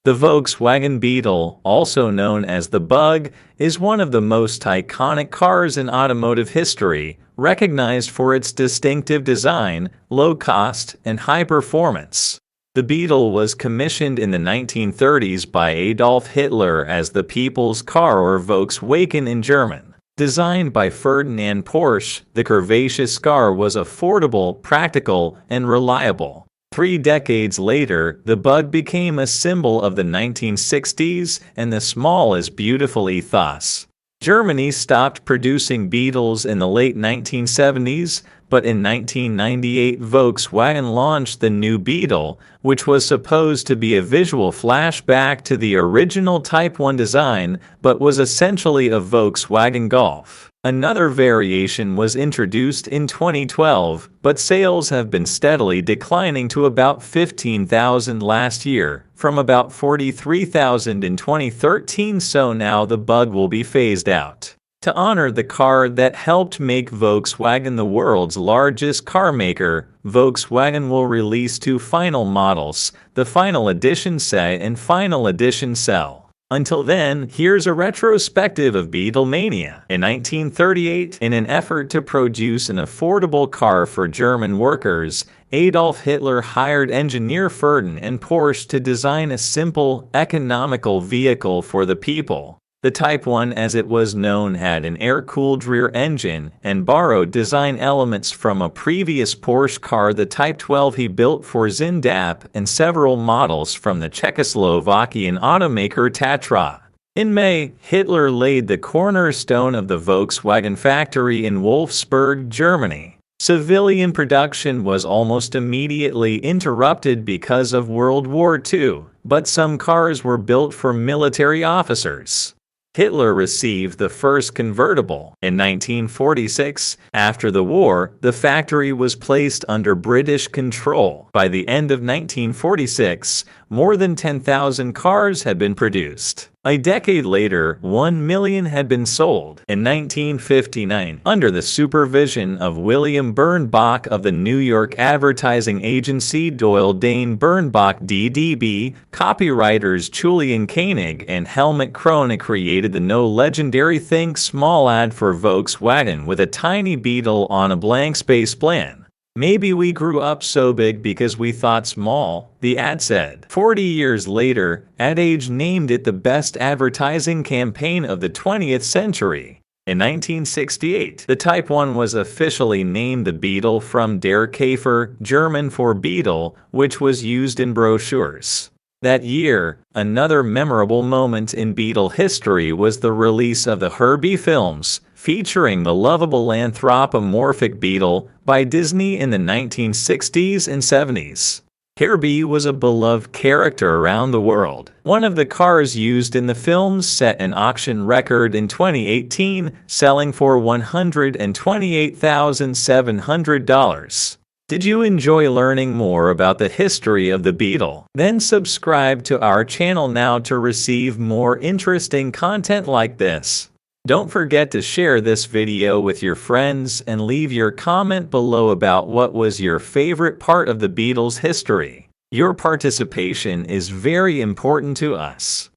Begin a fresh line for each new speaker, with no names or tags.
The Volkswagen Beetle, also known as the Bug, is one of the most iconic cars in automotive history, recognized for its distinctive design, low cost, and high performance. The Beetle was commissioned in the 1930s by Adolf Hitler as the People's Car, or Volkswagen in German. Designed by Ferdinand Porsche, the curvaceous car was affordable, practical, and reliable. 3 decades later, the Bug became a symbol of the 1960s and the small is beautiful ethos. Germany stopped producing Beetles in the late 1970s, but in 1998 Volkswagen launched the new Beetle, which was supposed to be a visual flashback to the original Type 1 design, but was essentially a Volkswagen Golf. Another variation was introduced in 2012, but sales have been steadily declining to about 15,000 last year, from about 43,000 in 2013, so now the Bug will be phased out. To honor the car that helped make Volkswagen the world's largest car maker, Volkswagen will release 2 final models, the Final Edition SE and Final Edition Cell. Until then, here's a retrospective of Beatlemania. In 1938, in an effort to produce an affordable car for German workers, Adolf Hitler hired engineer Ferdinand Porsche to design a simple, economical vehicle for the people. The Type 1, as it was known, had an air-cooled rear engine and borrowed design elements from a previous Porsche car, the Type 12 he built for Zindap, and several models from the Czechoslovakian automaker Tatra. In May, Hitler laid the cornerstone of the Volkswagen factory in Wolfsburg, Germany. Civilian production was almost immediately interrupted because of World War II, but some cars were built for military officers. Hitler received the first convertible in 1946. After the war, the factory was placed under British control. By the end of 1946, more than 10,000 cars had been produced. A decade later, 1 million had been sold. In 1959, under the supervision of William Bernbach of the New York advertising agency Doyle Dane Bernbach DDB, copywriters Julian Koenig and Helmut Kronig created the now legendary Think Small ad for Volkswagen with a tiny Beetle on a blank space plan. "Maybe we grew up so big because we thought small," the ad said. 40 years later, Ad Age named it the best advertising campaign of the 20th century. In 1968, the Type 1 was officially named the Beetle from Der Käfer, German for beetle, which was used in brochures. That year, another memorable moment in Beetle history was the release of the Herbie films, featuring the lovable anthropomorphic Beetle by Disney in the 1960s and 70s. Herbie was a beloved character around the world. One of the cars used in the films set an auction record in 2018, selling for $128,700. Did you enjoy learning more about the history of the Beetle? Then subscribe to our channel now to receive more interesting content like this. Don't forget to share this video with your friends and leave your comment below about what was your favorite part of the Beetles' history. Your participation is very important to us.